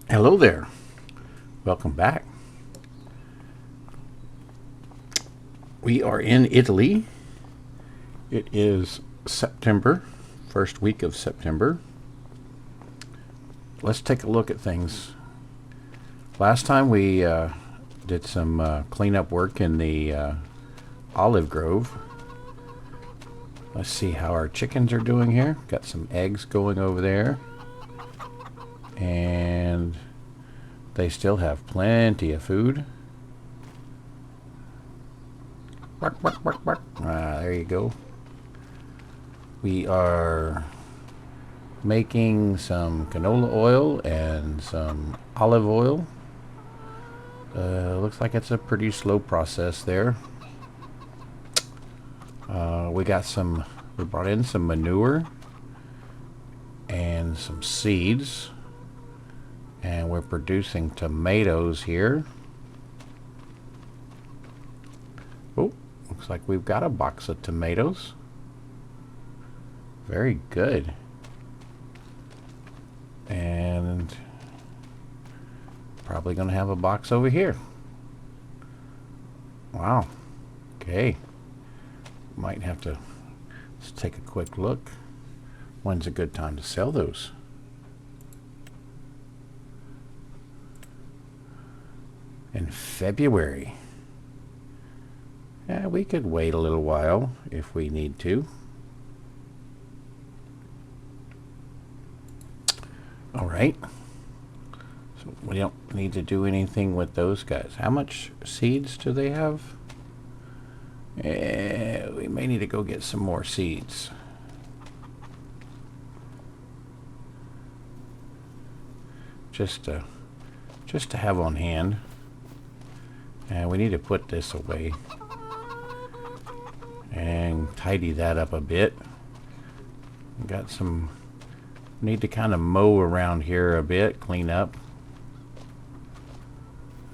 Hello there. Welcome back. We are in Italy. It is September, first week of September. Let's take a look at things. Last time we did some cleanup work in the olive grove. Let's see how our chickens are doing here. Got some eggs going over there. And they still have plenty of food. Bark, bark, bark, bark. There you go. We are making some canola oil and some olive oil. Looks like it's a pretty slow process there. We brought in some manure and some seeds. And we're producing tomatoes here. Oh, looks like we've got a box of tomatoes. Very good. And probably going to have a box over here. Wow. Okay. Might have to let's take a quick look. When's a good time to sell those? In February. Yeah, we could wait a little while if we need to. All right. So we don't need to do anything with those guys. How much seeds do they have? We may need to go get some more seeds. Just to have on hand. And we need to put this away and tidy that up a bit. Got some, need to kind of mow around here a bit, clean up.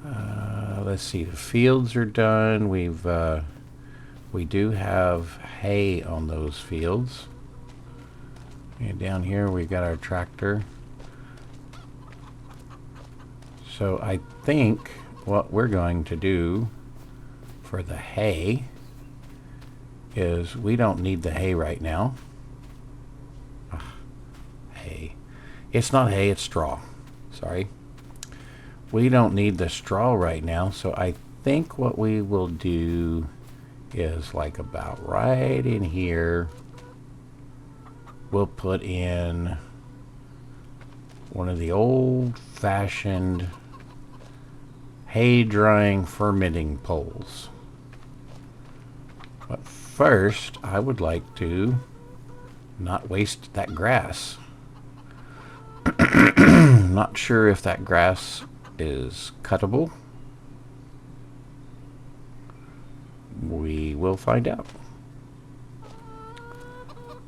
Let's see, the fields are done. We do have hay on those fields. And down here we got our tractor. So I think what we're going to do for the hay is we don't need the hay right now. Hay. It's not hay, it's straw. Sorry. We don't need the straw right now, so I think what we will do is like about right in here, we'll put in one of the old-fashioned hay drying fermenting poles. But first, I would like to not waste that grass. Not sure if that grass is cuttable. We will find out.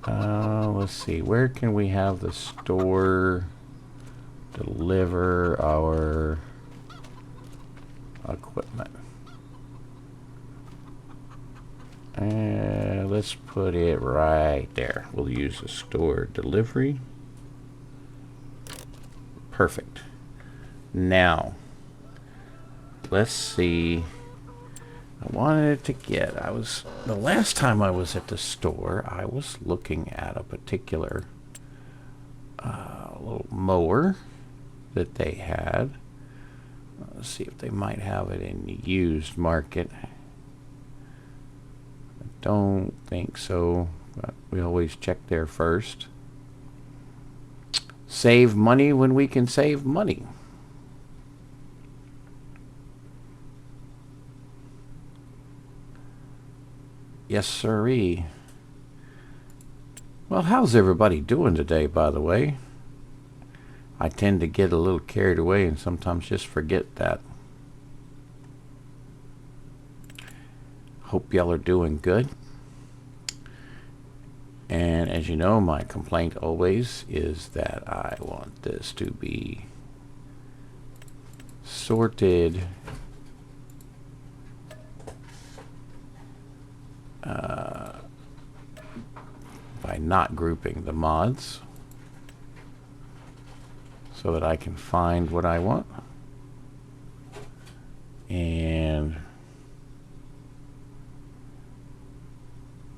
Let's see, where can we have the store deliver our equipment? Let's put it right there. We'll use the store delivery. Perfect. Now, let's see. I wanted to get, the last time I was at the store, I was looking at a particular little mower that they had. Let's see if they might have it in the used market. I don't think so, but we always check there first. Save money when we can save money. Yes, sirree. Well, how's everybody doing today, by the way? I tend to get a little carried away and sometimes just forget that. Hope y'all are doing good. And as you know, my complaint always is that I want this to be sorted by not grouping the mods. so that I can find what I want. And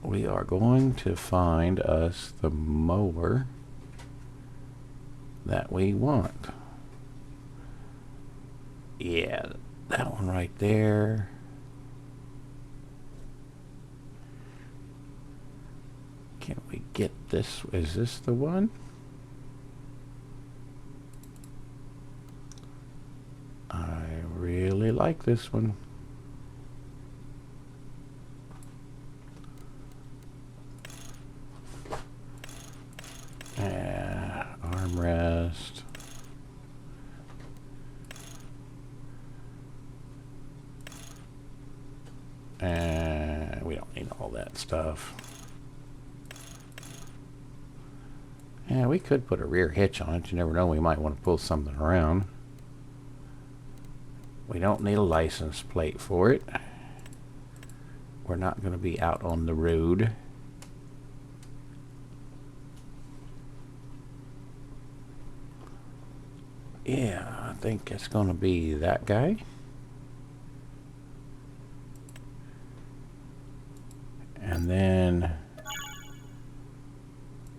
we are going to find us the mower that we want. Yeah, that one right there. Can we get this? Is this the one? I really like this one. Armrest. And we don't need all that stuff. Yeah, we could put a rear hitch on it. You never know, we might want to pull something around. We don't need a license plate for it. We're not going to be out on the road. Yeah, I think it's going to be that guy. And then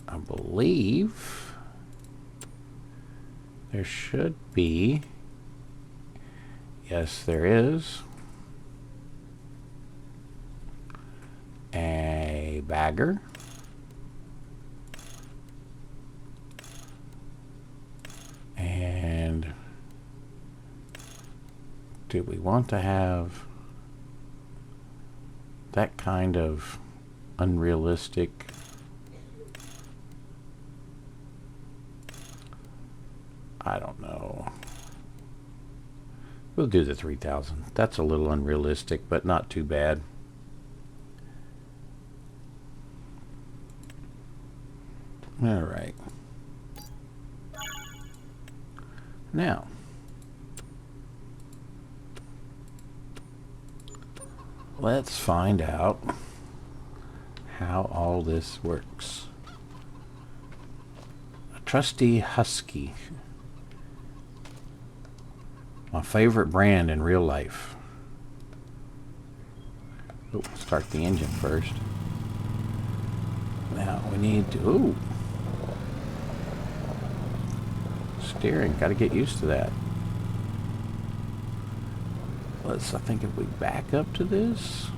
I believe there should be, yes there is, a bagger. And do we want to have that kind of unrealistic? I don't know. We'll do the 3000. That's a little unrealistic, but not too bad. All right. Now, let's find out how all this works. A trusty Husky. My favorite brand in real life. Oh, start the engine first. Now we need to, ooh. Steering, got to get used to that. Let's, I think if we back up to this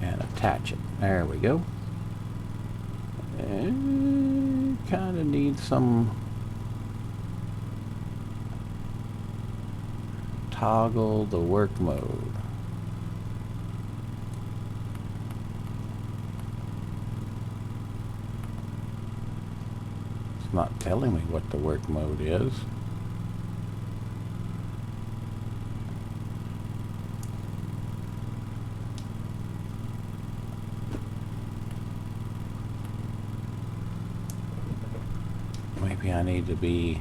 and attach it. There we go. And kind of need some toggle the work mode. It's not telling me what the work mode is. Maybe I need to be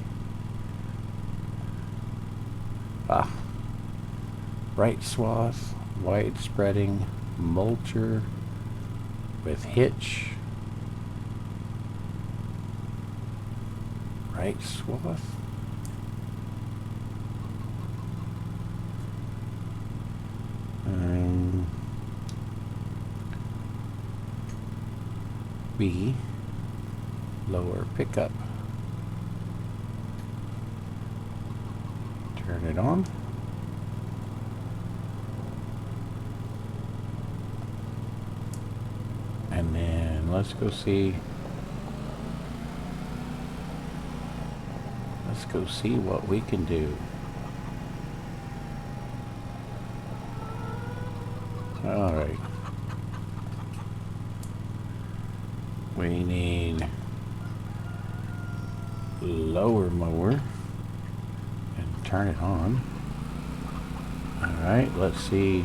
right swath, wide spreading, mulcher with hitch, right swath. B, lower pickup. Turn it on. And then let's go see. Let's go see what we can do. All right. We need lower mower and turn it on. All right, let's see.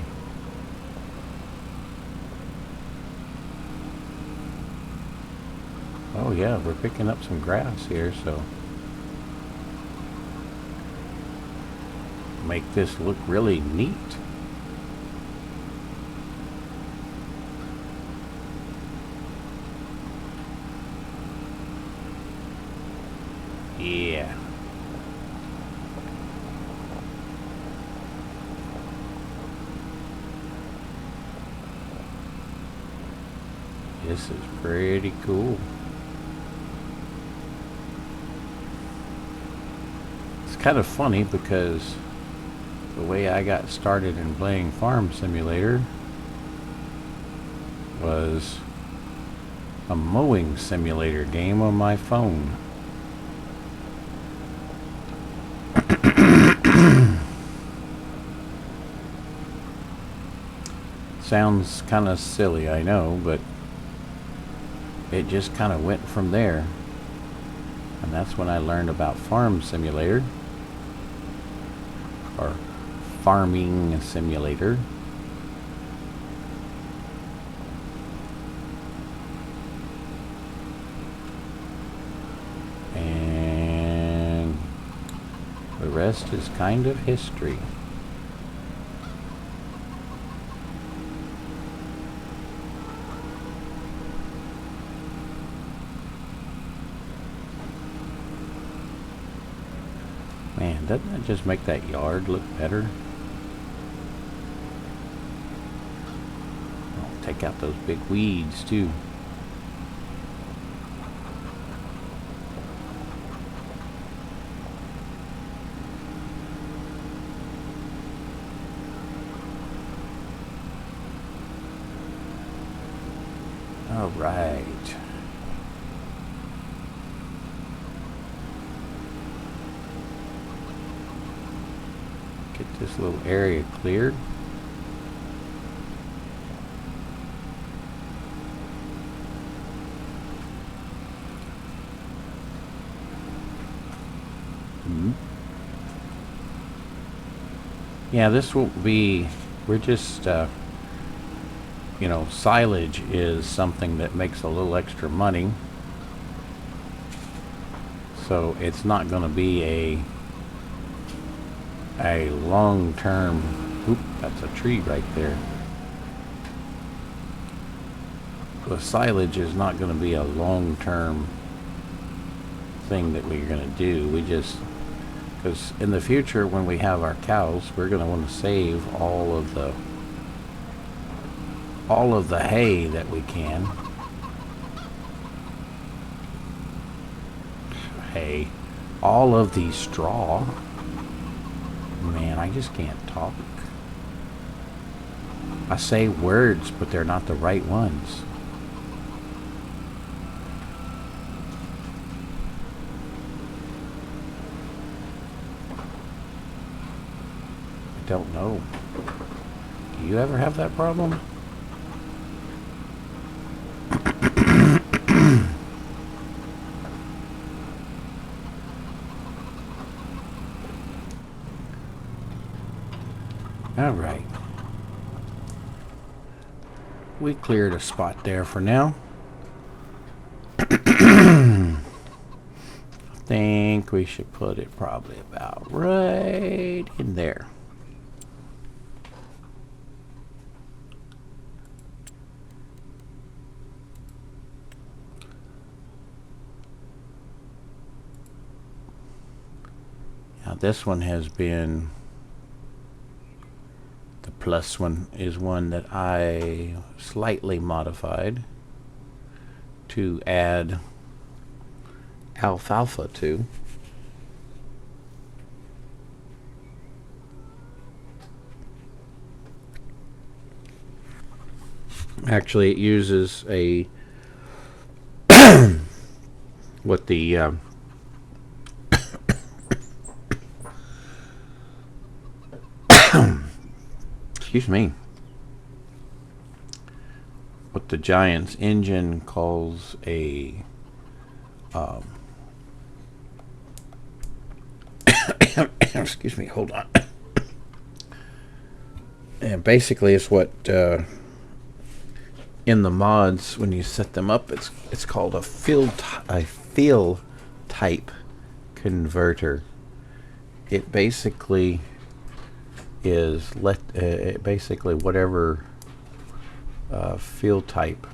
Oh yeah, we're picking up some grass here, so make this look really neat. Yeah. This is pretty cool. It's kind of funny because the way I got started in playing Farm Simulator was a mowing simulator game on my phone. Sounds kind of silly, I know, but it just kind of went from there. And that's when I learned about Farm Simulator, or Farming Simulator. And the rest is kind of history. Man, doesn't that just make that yard look better? I'll take out those big weeds too. All right. Get this little area cleared. Yeah, this will be, we're just, you know, silage is something that makes a little extra money. So it's not going to be a long-term, oop, that's a tree right there. The silage is not going to be a long-term thing that we're going to do. We just, because in the future when we have our cows, we're going to want to save all of the hay that we can. Hay. All of the straw. Man, I just can't talk. I say words, but they're not the right ones. I don't know. Do you ever have that problem? All right. We cleared a spot there for now. I think we should put it probably about right in there. Now this one has been, the plus one is one that I slightly modified to add alfalfa to. Actually, it uses a what the excuse me, what the Giant's engine calls a excuse me, hold on. And basically it's what in the mods, when you set them up, it's called a field type converter. It basically is basically whatever field type,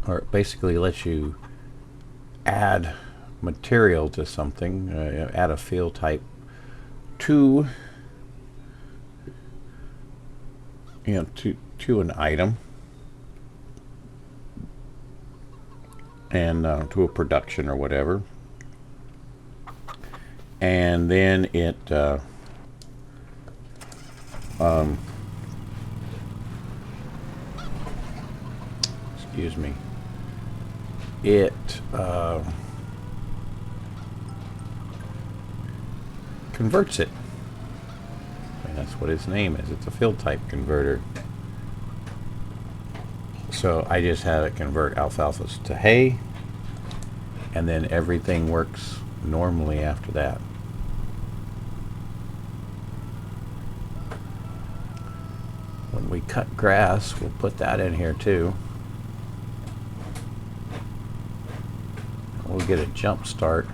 or it basically lets you add material to something, add a field type to, you know, to an item and to a production or whatever, and then it excuse me, it converts it. And that's what its name is. It's a field type converter. So I just have it convert alfalfas to hay, and then everything works normally after that. When we cut grass, we'll put that in here too. We'll get a jump start.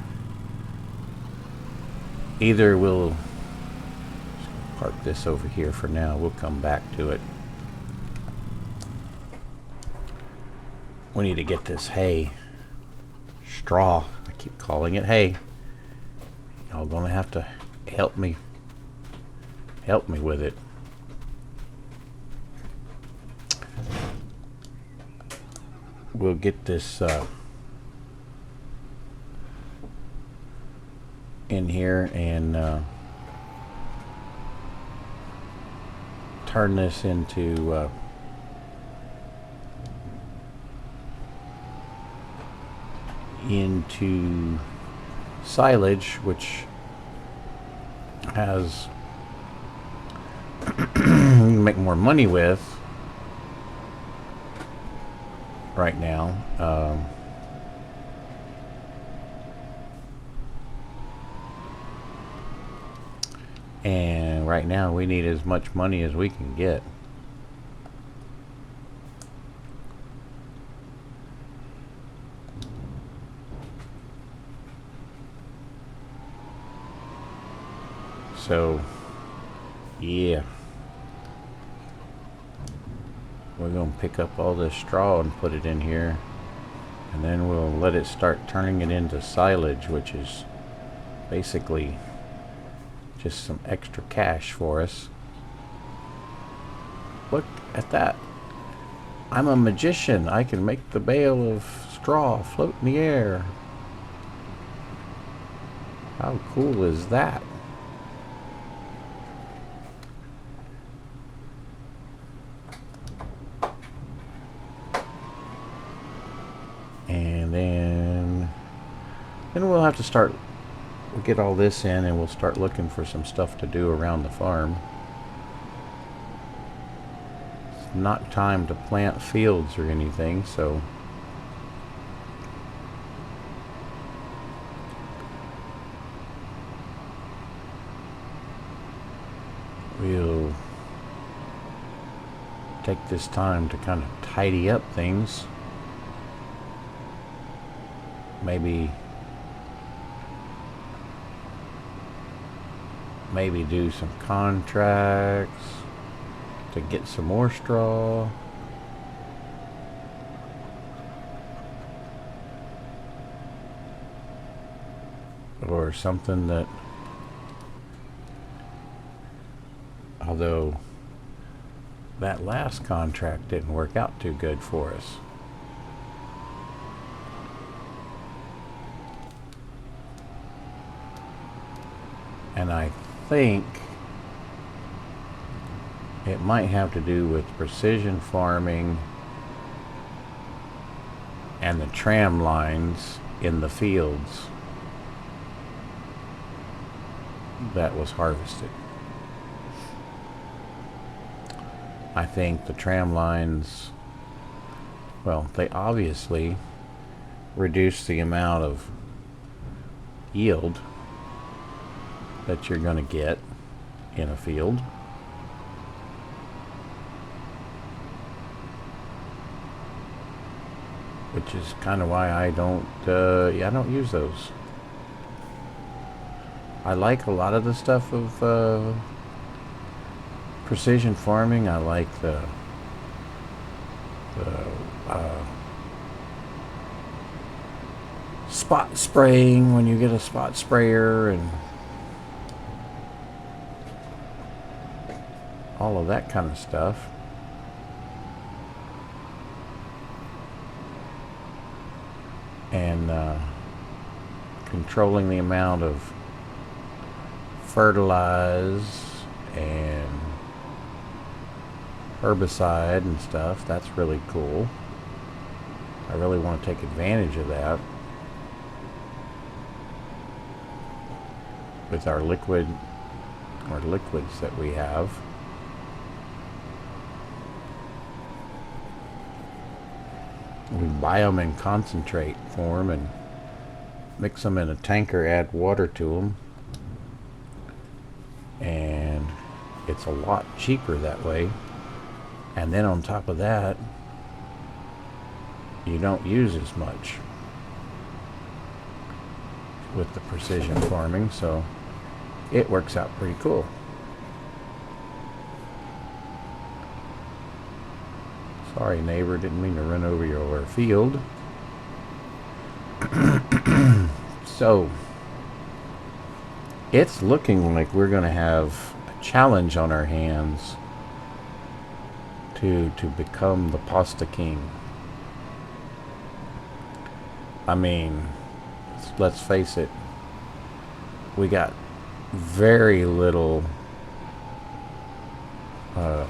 Either we'll park this over here for now. We'll come back to it. We need to get this hay. Straw. I keep calling it hay. Y'all gonna have to help me with it. We'll get this in here and turn this into silage, which has you can make more money with right now. And right now we need as much money as we can get. So yeah, we're gonna pick up all this straw and put it in here, and then we'll let it start turning it into silage, which is basically just some extra cash for us. Look at that. I'm a magician. I can make the bale of straw float in the air. How cool is that? And then we'll have to start. We'll get all this in and we'll start looking for some stuff to do around the farm. It's not time to plant fields or anything, so we'll take this time to kind of tidy up things. Maybe do some contracts to get some more straw. Or something that, although that last contract didn't work out too good for us. And I think it might have to do with precision farming and the tram lines in the fields that was harvested. I think the tram lines, well, they obviously reduce the amount of yield that you're going to get in a field. Which is kind of why I don't use those. I like a lot of the stuff of precision farming. I like the spot spraying when you get a spot sprayer and all of that kind of stuff. and controlling the amount of fertilize and herbicide and stuff. That's really cool. I really want to take advantage of that with our liquids that we have. We buy them in concentrate form and mix them in a tanker, add water to them, and it's a lot cheaper that way. And then on top of that, you don't use as much with the precision farming, so it works out pretty cool. Sorry, neighbor, didn't mean to run over your field. So it's looking like we're going to have a challenge on our hands to become the pasta king. I mean, let's face it, we got very little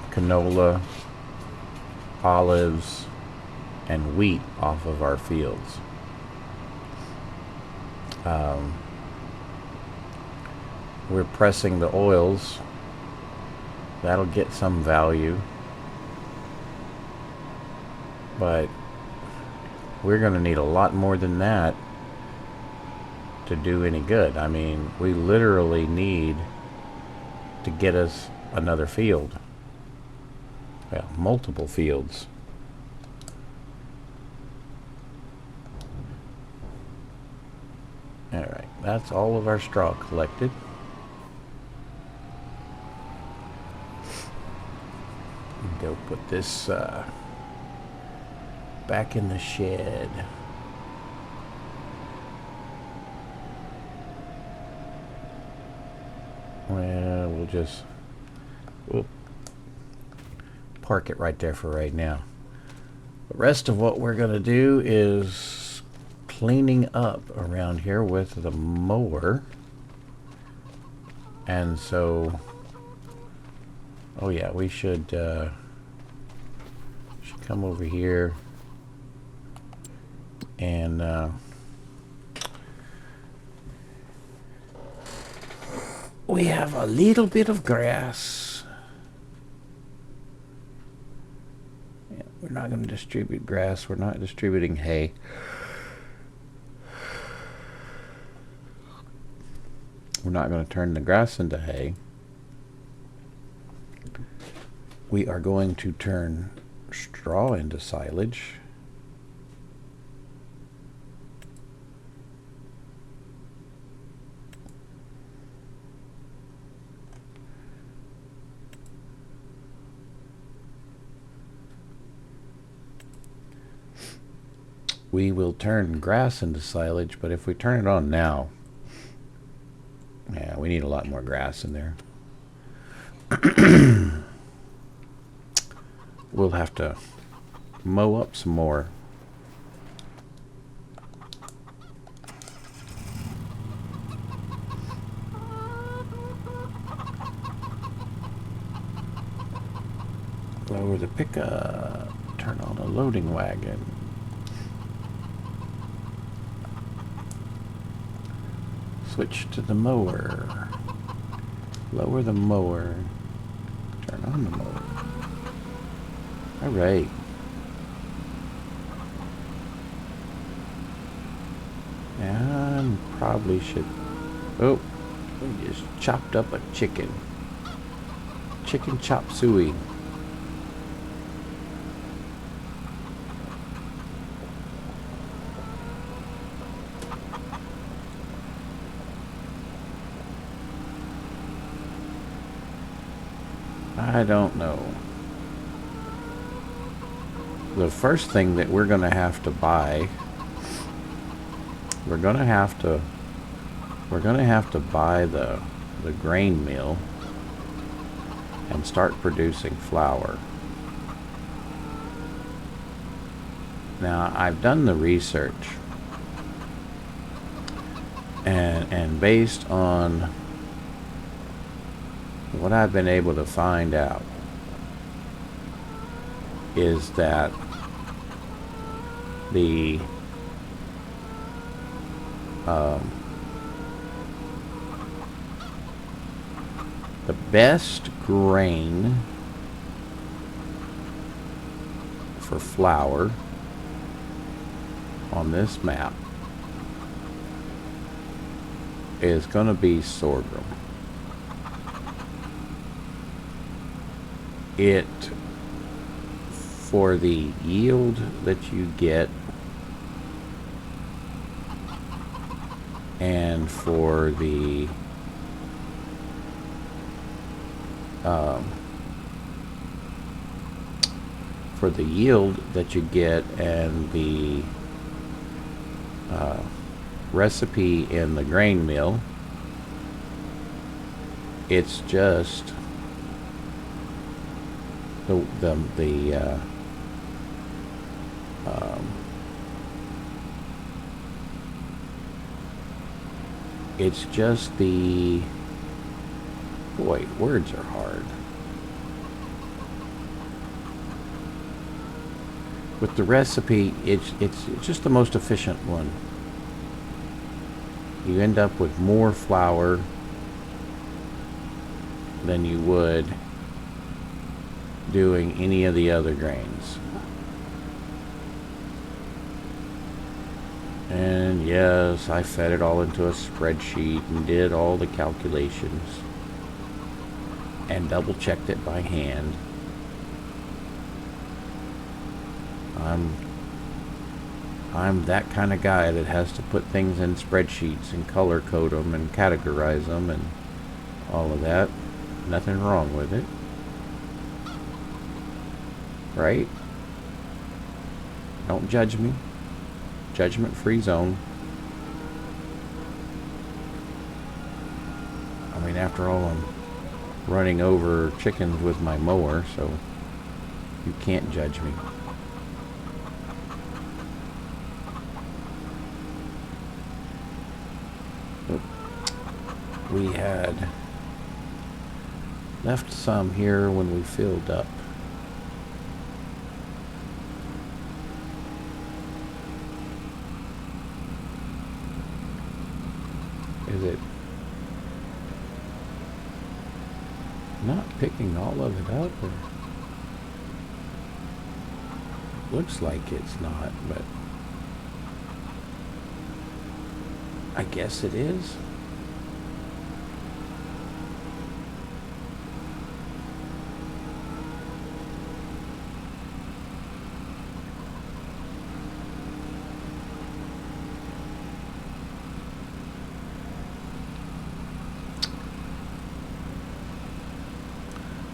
canola, olives, and wheat off of our fields. We're pressing the oils. That'll get some value, but we're going to need a lot more than that to do any good. I mean, we literally need to get us another field. Well, multiple fields. Alright, that's all of our straw collected. Go put this back in the shed. Well, we'll park it right there for right now. The rest of what we're going to do is cleaning up around here with the mower. And so, oh yeah, we should come over here and we have a little bit of grass. Yeah, we're not going to distribute grass. We're not distributing hay. We're not going to turn the grass into hay. We are going to turn straw into silage. We will turn grass into silage, but if we turn it on now, yeah, we need a lot more grass in there. We'll have to mow up some more. Lower the pickup, turn on a loading wagon. Switch to the mower. Lower the mower. Turn on the mower. Alright. And probably should... Oh, we just chopped up a chicken. Chicken chop suey. I don't know. The first thing that we're going to have to buy, we're going to have to buy the grain mill and start producing flour. Now, I've done the research, And based on what I've been able to find out is that the best grain for flour on this map is going to be sorghum. It, for the yield that you get and for the yield that you get and the recipe in the grain mill, it's just it's just the, boy, words are hard. With the recipe, it's just the most efficient one. You end up with more flour than you would doing any of the other grains. And yes, I fed it all into a spreadsheet and did all the calculations and double checked it by hand. I'm that kind of guy that has to put things in spreadsheets and color code them and categorize them and all of that. Nothing wrong with it. Right? Don't judge me. Judgment-free zone. I mean, after all, I'm running over chickens with my mower, so you can't judge me. We had left some here when we filled up. Is it not picking all of it up? Or looks like it's not, but I guess it is.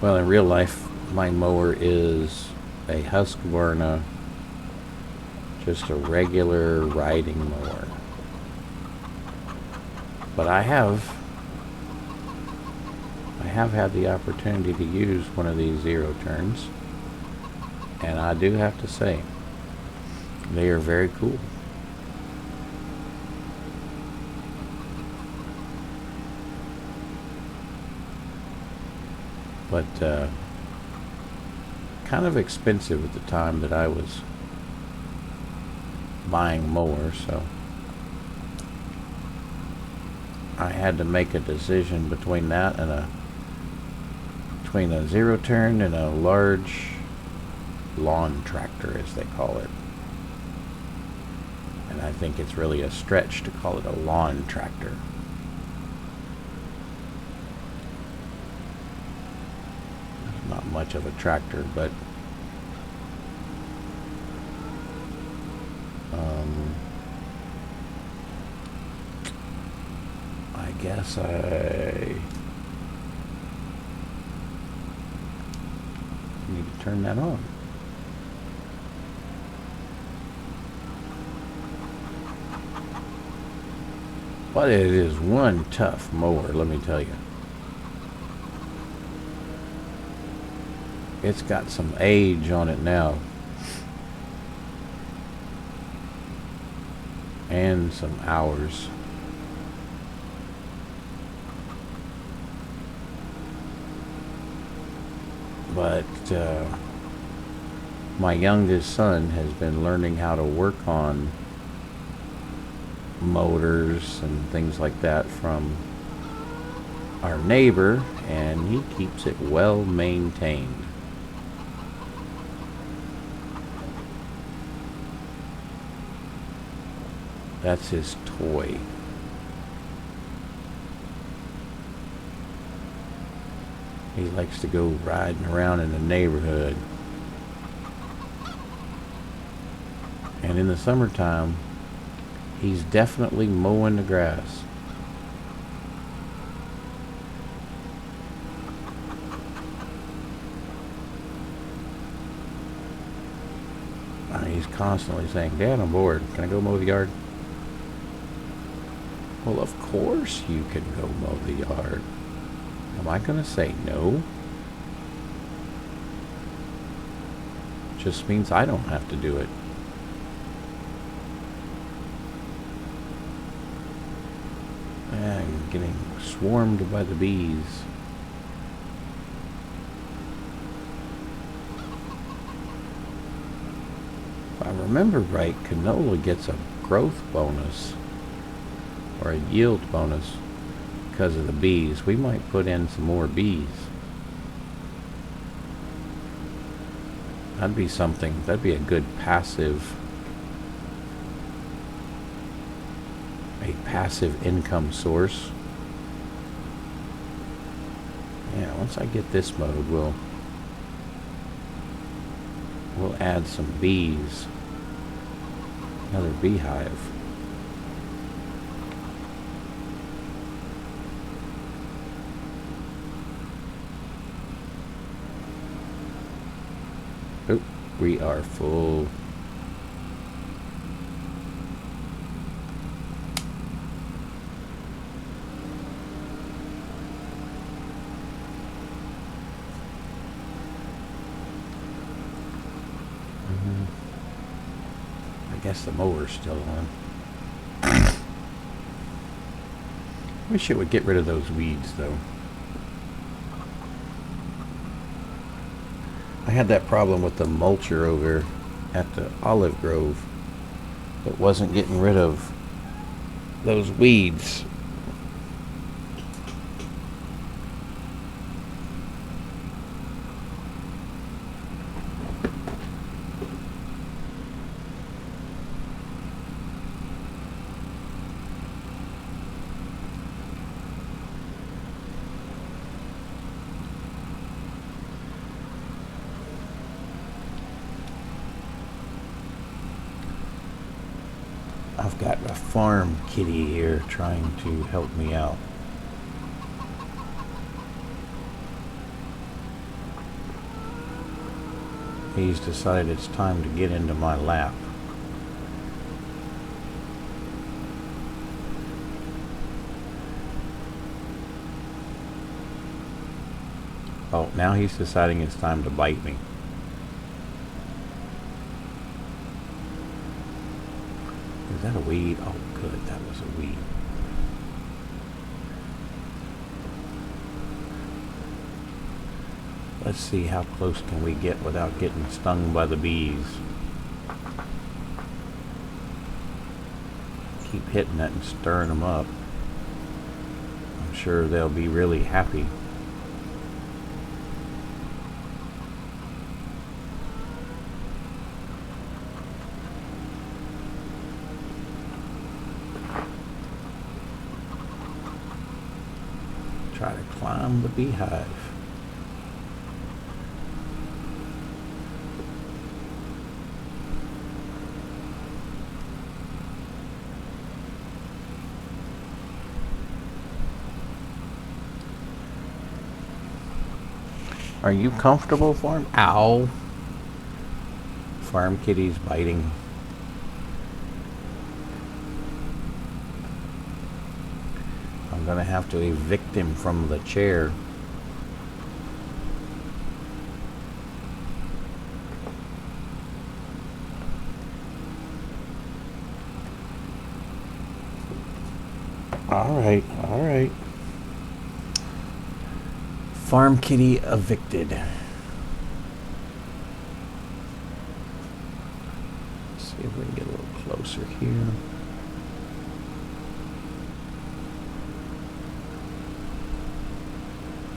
Well, in real life, my mower is a Husqvarna, just a regular riding mower. But I have had the opportunity to use one of these zero turns, and I do have to say, they are very cool. But kind of expensive at the time that I was buying mowers, so I had to make a decision between that and between a zero turn and a large lawn tractor, as they call it. And I think it's really a stretch to call it a lawn tractor. Not much of a tractor, but I guess I need to turn that on. But it is one tough mower, let me tell you. It's got some age on it now. And some hours. But my youngest son has been learning how to work on motors and things like that from our neighbor, and he keeps it well maintained. That's his toy. He likes to go riding around in the neighborhood. And in the summertime, he's definitely mowing the grass. He's constantly saying, "Dad, I'm bored. Can I go mow the yard?" Well, of course you can go mow the yard. Am I going to say no? Just means I don't have to do it. I'm getting swarmed by the bees. If I remember right, canola gets a growth bonus or a yield bonus because of the bees. We might put in some more bees. That'd be something. That'd be a good passive income source. Yeah, once I get this mowed, we'll add some bees. Another beehive. Oh, we are full. I guess the mower's still on. Wish it would get rid of those weeds, though. I had that problem with the mulcher over at the olive grove. It wasn't getting rid of those weeds. I've got a farm kitty here trying to help me out. He's decided it's time to get into my lap. Oh, now he's deciding it's time to bite me. Is that a weed? Oh, good. That was a weed. Let's see how close can we get without getting stung by the bees. Keep hitting it and stirring them up. I'm sure they'll be really happy. Try to climb the beehive. Are you comfortable, farm? Ow! Farm kitty's biting. I'm gonna have to evict him from the chair. All right, all right. Farm kitty evicted. closer here.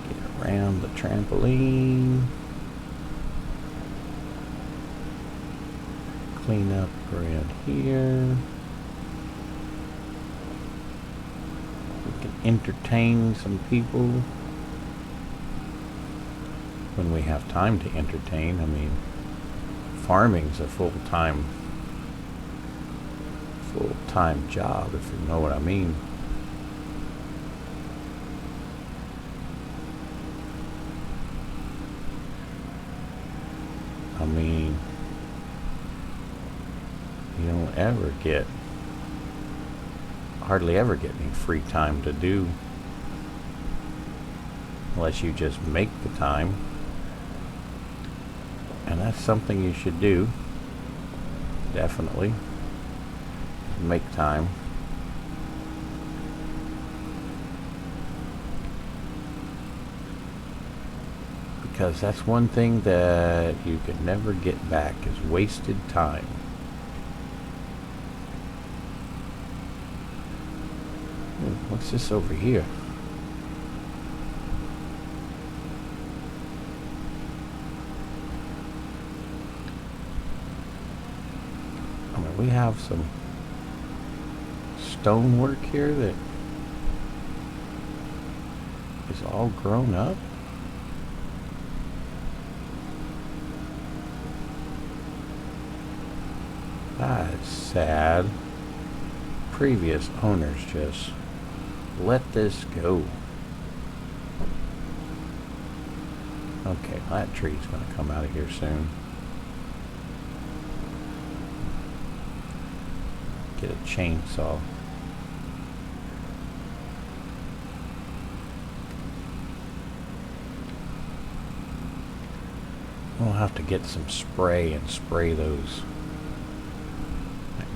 Get around the trampoline. Clean up around here. We can entertain some people when we have time to entertain. I mean, farming's a full-time job, if you know what I mean. I mean, you don't hardly ever get any free time to do, unless you just make the time. And that's something you should do, definitely. Make time. Because that's one thing that you can never get back, is wasted time. What's this over here? I mean, we have some stonework here that is all grown up. That's sad. Previous owners just let this go. Okay, that tree's gonna come out of here soon. Get a chainsaw. We'll have to get some spray and spray those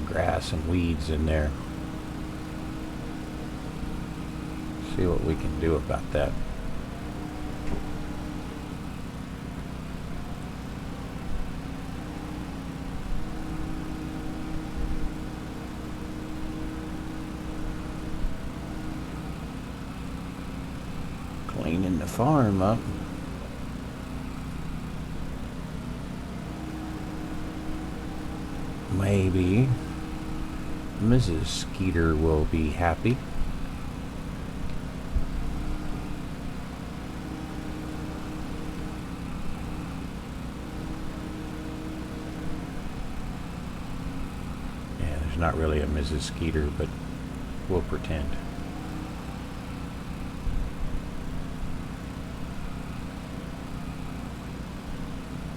grass and weeds in there. See what we can do about that. Cleaning the farm up. Maybe Mrs. Skeeter will be happy. Yeah, there's not really a Mrs. Skeeter, but we'll pretend.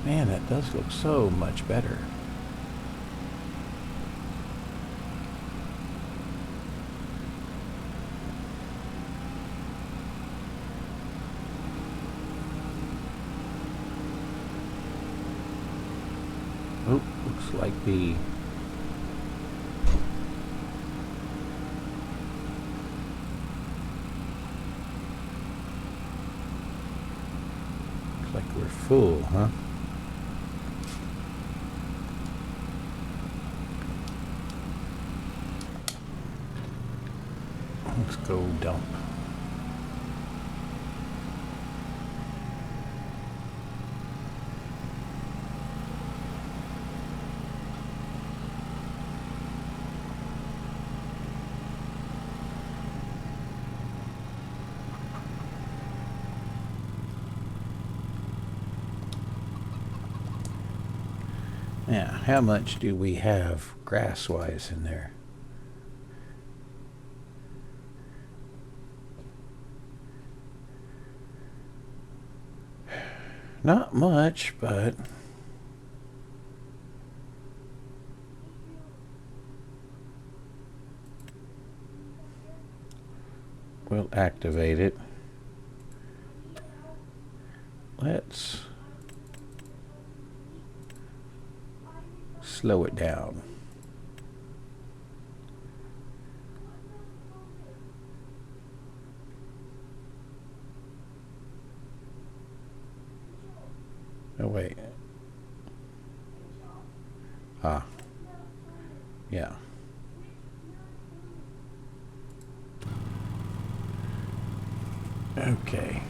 Man, that does look so much better. Oh, looks like the looks like we're full, huh? Let's go dump. Now, how much do we have grass-wise in there? Not much, but we'll activate it. Let's slow it down. Oh, wait. Ah. Yeah. Okay.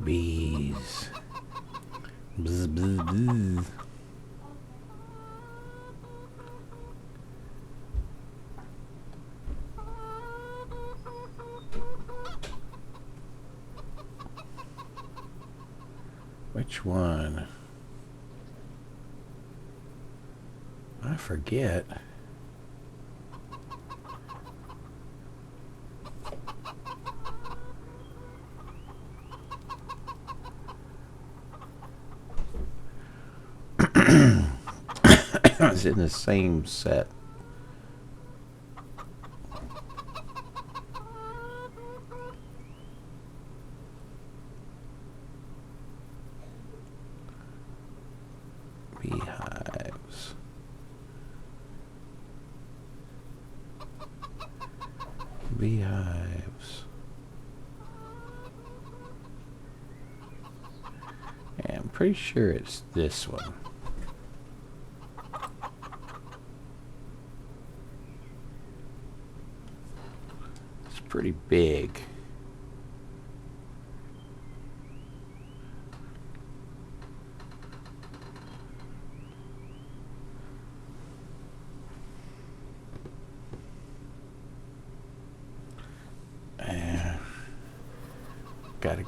Bees. Bzz, bzz, bzz. Which one? I forget. It's in the same set. Beehives. Beehives. Yeah, I'm pretty sure it's this one. It's pretty big. Gotta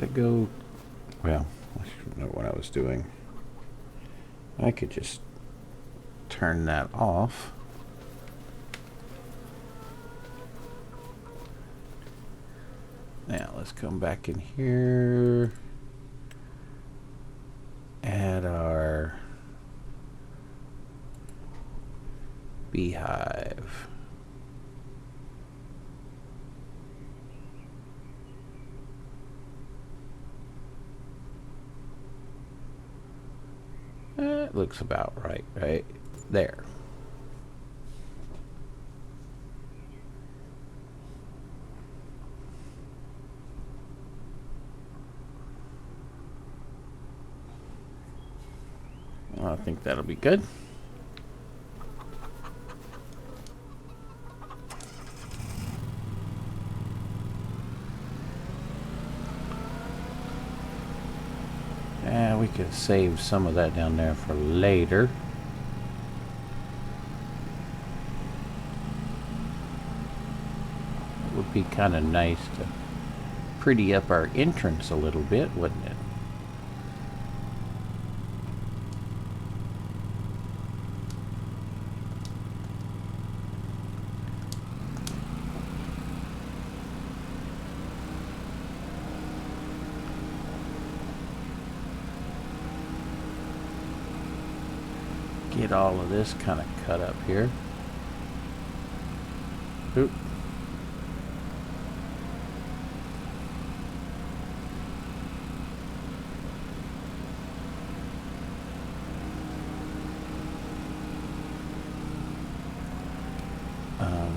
go. Well, I don't know what I was doing. I could just turn that off. Now let's come back in here. Add our beehive. It looks about right there. I think that'll be good. We could save some of that down there for later. It would be kind of nice to pretty up our entrance a little bit, wouldn't it? Get all of this kind of cut up here. Oop.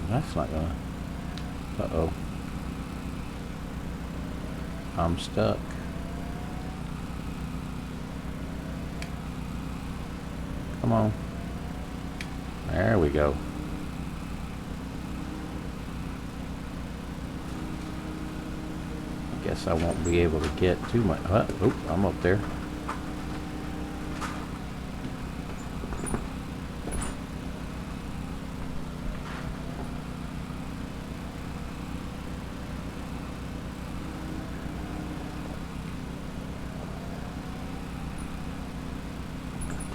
That's not gonna. Uh-oh. I'm stuck. Come on. There we go. I guess I won't be able to get too much. Oh, I'm up there.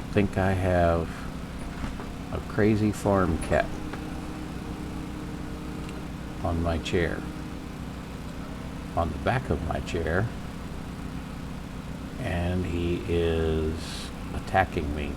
I think I have a crazy farm cat on my chair. on the back of my chair, and he is attacking me.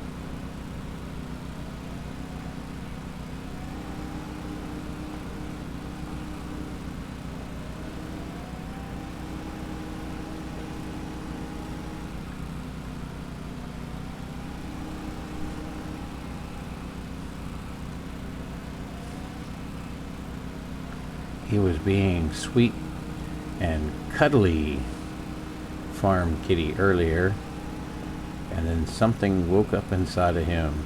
He was being sweet and cuddly farm kitty earlier, and then something woke up inside of him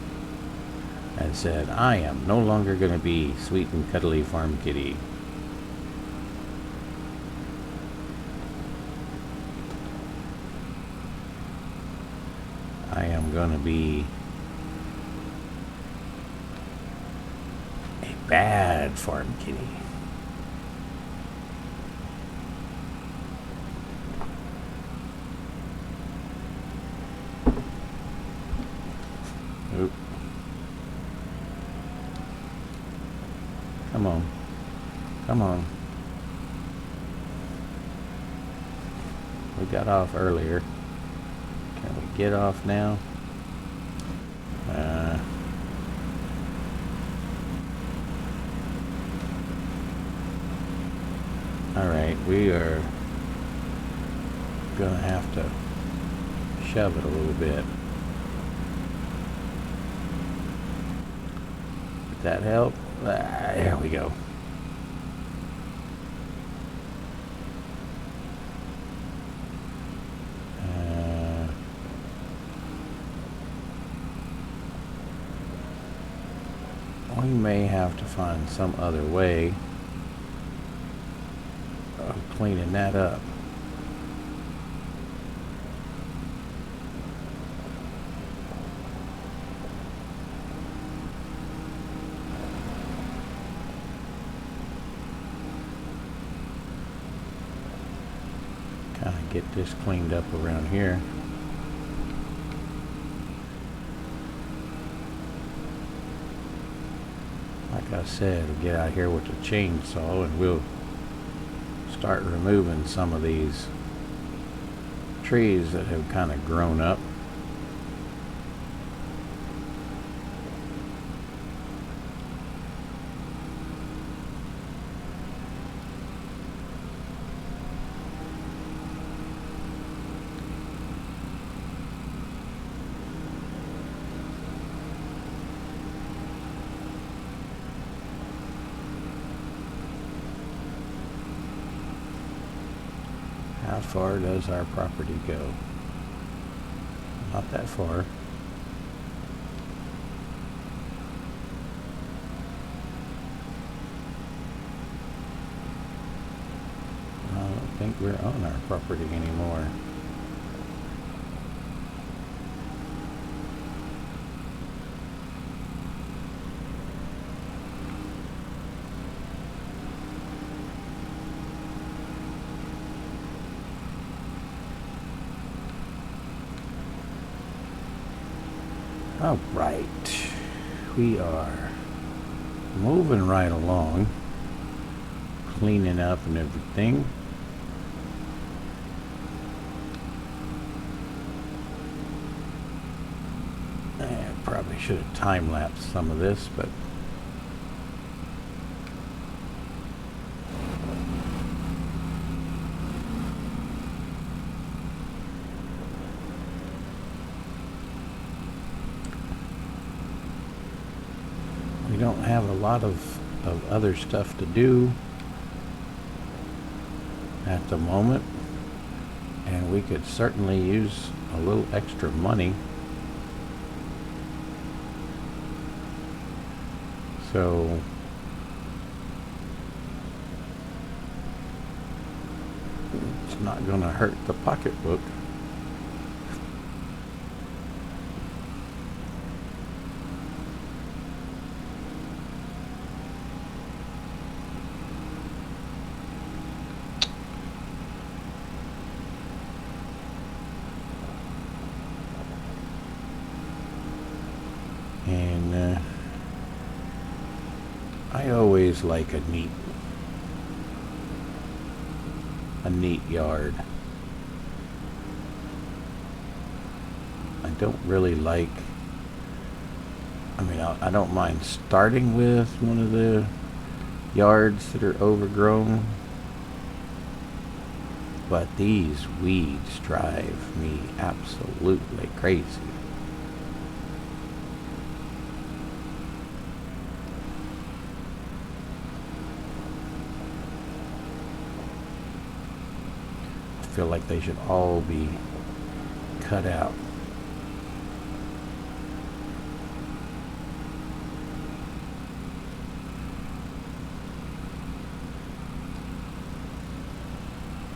and said, I am no longer going to be sweet and cuddly farm kitty. I am going to be a bad farm kitty. Oop. Come on. Come on. We got off earlier. Can we get off now? Alright, we are gonna have to shove it a little bit. Did that help? There we go. We may have to find some other way of cleaning that up. Kind of get this cleaned up around here. Like I said, we'll get out here with the chainsaw and we'll start removing some of these trees that have kind of grown up. How far does our property go? Not that far. I don't think we're on our property anymore. All right, we are moving right along, cleaning up and everything. I probably should have time-lapsed some of this, but we don't have a lot of other stuff to do at the moment, and we could certainly use a little extra money. So it's not going to hurt the pocketbook. And I always like a neat a neat yard. I don't really like, I mean, I don't mind starting with one of the yards that are overgrown, but these weeds drive me absolutely crazy. I feel like they should all be cut out.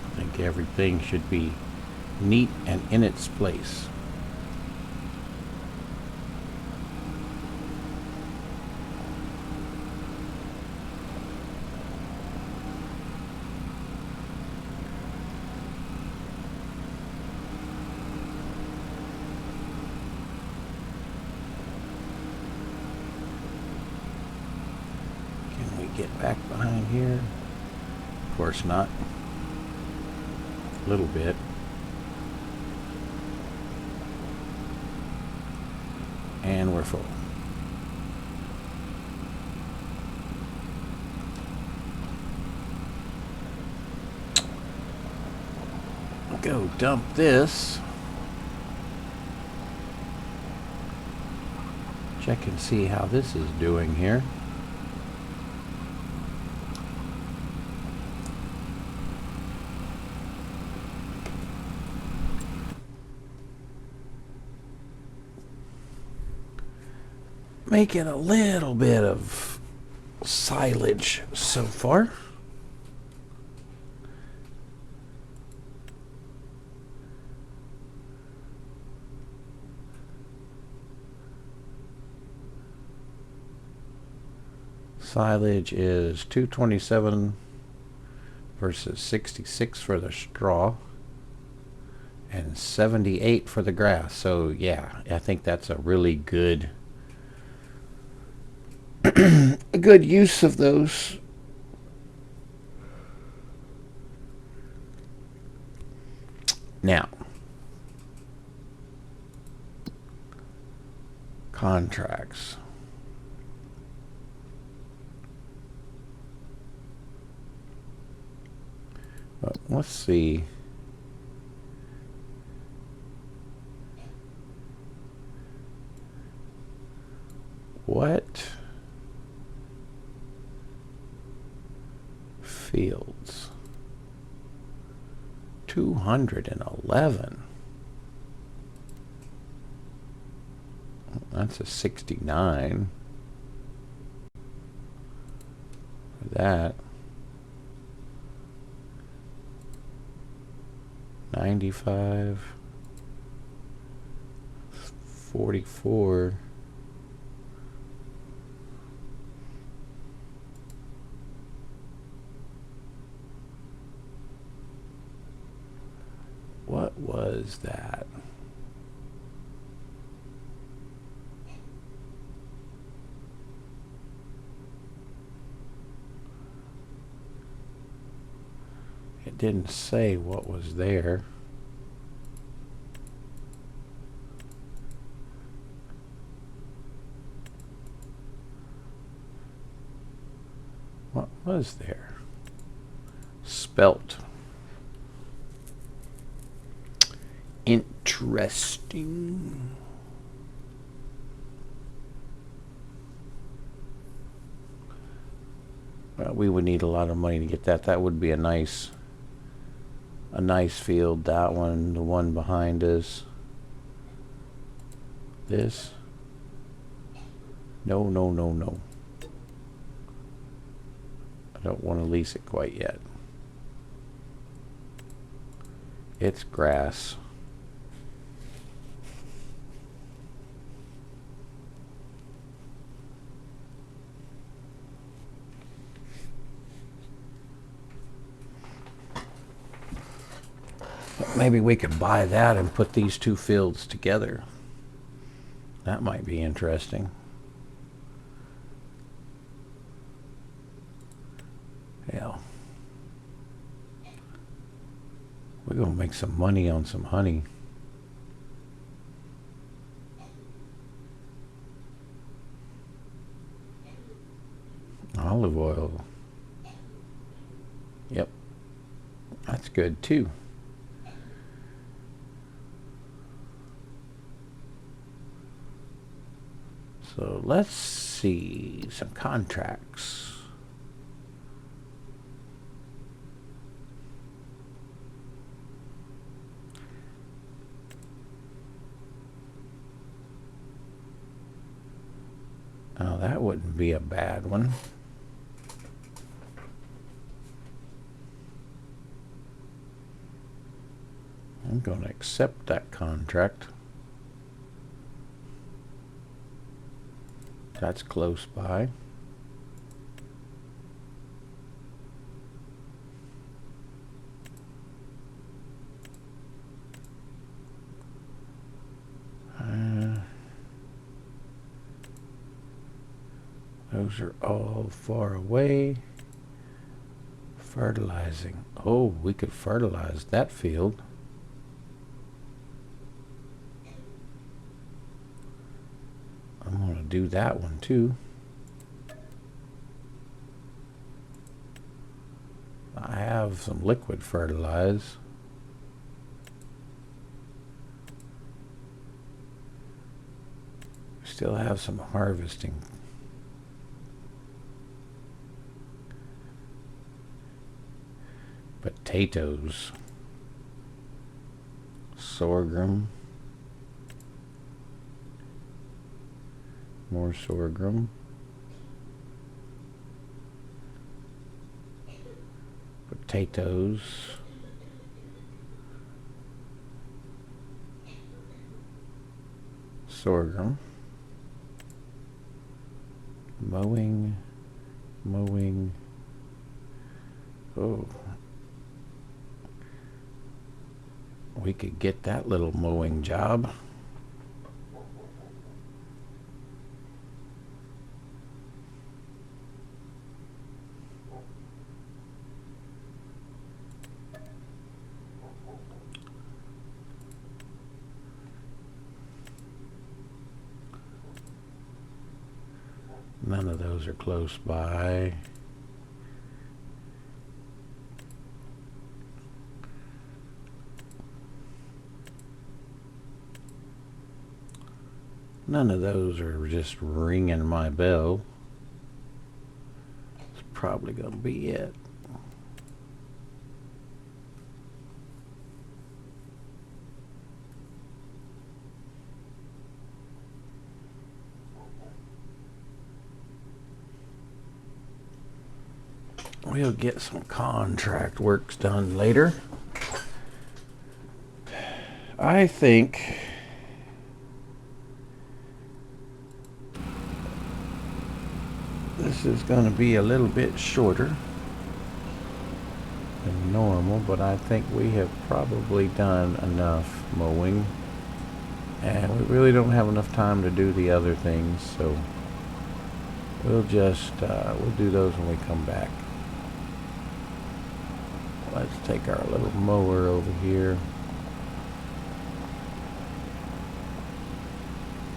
I think everything should be neat and in its place. Get back behind here? Of course not. A little bit. And we're full. Go dump this. Check and see how this is doing here. Making a little bit of silage so far. Silage is 227 versus 66 for the straw and 78 for the grass. So yeah, I think that's a really good a good use of those. Now, contracts. Let's see. What fields? 211. That's a 69 for that. 95, 44. What was that? It didn't say what was there. What was there? Spelt. Interesting. Well, we would need a lot of money to get that. That would be a nice field. That one, the one behind us. This. No. I don't want to lease it quite yet. It's grass. But maybe we could buy that and put these two fields together. That might be interesting. Hell. We're going to make some money on some honey. Olive oil. Yep. That's good too. So let's see some contracts. Oh, that wouldn't be a bad one. I'm going to accept that contract. That's close by. Those are all far away. Fertilizing. Oh, we could fertilize that field. I'm going to do that one too. I have some liquid fertilize. Still have some harvesting. Potatoes. Sorghum. More sorghum. Potatoes. Sorghum. Mowing. Oh. We could get that little mowing job. None of those are close by. None of those are just ringing my bell. It's probably going to be it. We'll get some contract works done later. I think this is going to be a little bit shorter than normal, but I think we have probably done enough mowing, and we really don't have enough time to do the other things, so we'll just we'll do those when we come back. Let's take our little mower over here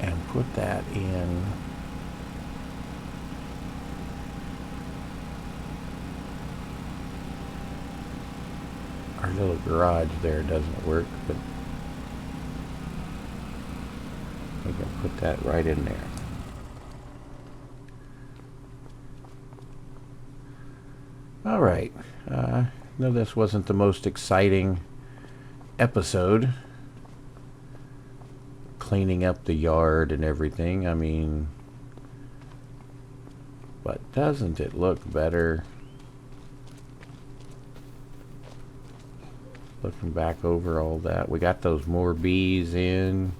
and put that in. Our little garage there doesn't work, but we can put that right in there. All right. No, this wasn't the most exciting episode. Cleaning up the yard and everything. I mean, but doesn't it look better? Looking back over all that. We got those more bees in.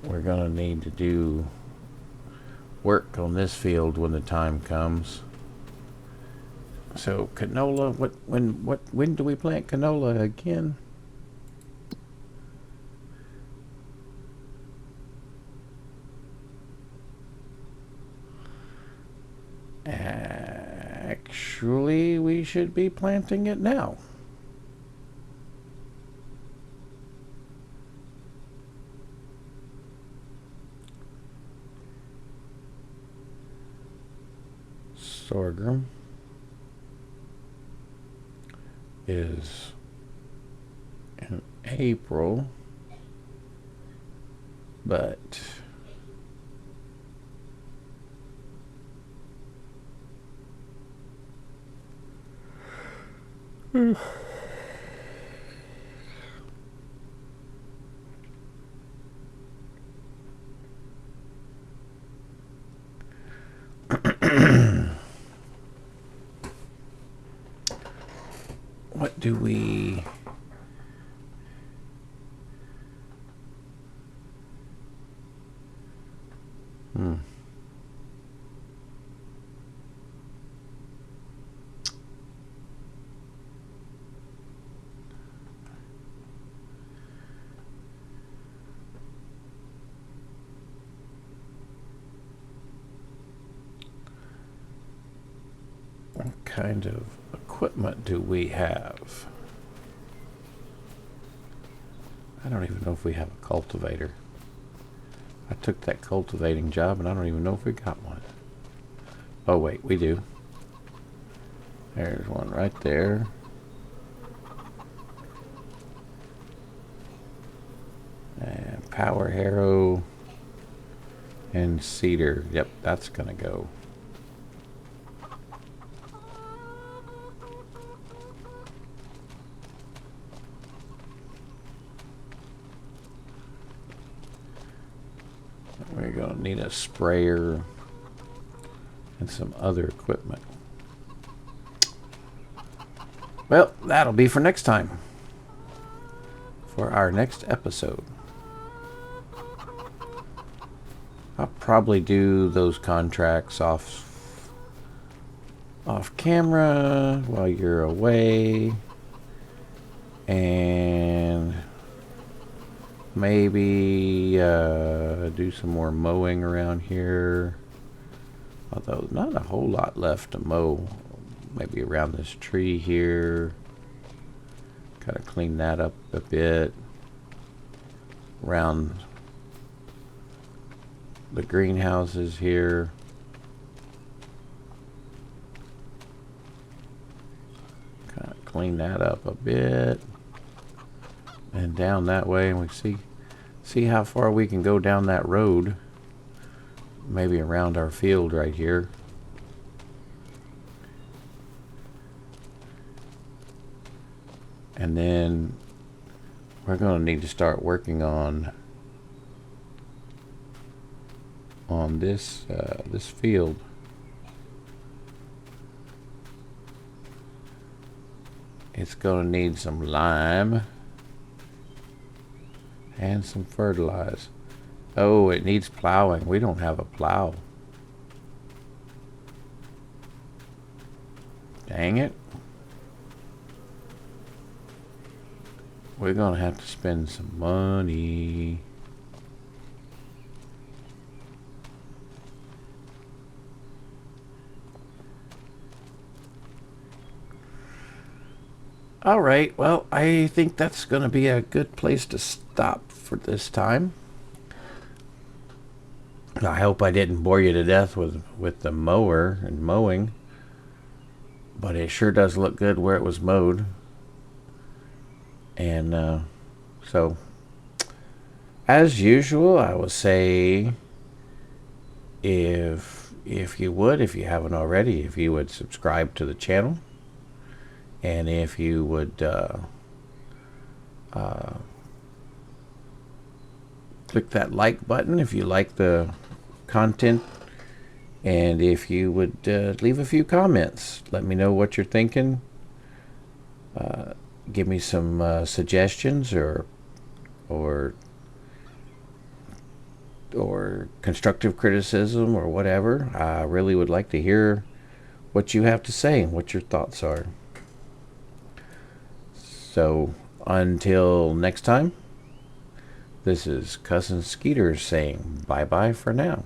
We're gonna need to do work on this field when the time comes. So canola, when do we plant canola again? Actually, we should be planting it now. Sorghum is in April, but what do we... What kind of equipment do we have? I don't even know if we have a cultivator. I took that cultivating job and I don't even know if we got one. Oh wait, we do. There's one right there. And power harrow and cedar. Yep, that's gonna go. We're gonna need a sprayer and some other equipment. Well, that'll be for next time. For our next episode. I'll probably do those contracts off camera while you're away. And maybe do some more mowing around here. Although not a whole lot left to mow. Maybe around this tree here. Gotta clean that up a bit. Around the greenhouses here. Kind of clean that up a bit. And down that way, and we see how far we can go down that road. Maybe around our field right here. And then we're going to need to start working on this this field. It's going to need some lime and some fertilizer. Oh, it needs plowing. We don't have a plow. Dang it. We're gonna have to spend some money. All right, well, I think that's gonna be a good place to stop for this time. I hope I didn't bore you to death with the mower and mowing, but it sure does look good where it was mowed. And so, as usual, I will say, if you would, if you haven't already, if you would subscribe to the channel, and if you would click that like button if you like the content, and if you would leave a few comments, let me know what you're thinking. Give me some suggestions or constructive criticism or whatever. I really would like to hear what you have to say and what your thoughts are. So until next time, this is Cousin Skeeter saying bye-bye for now.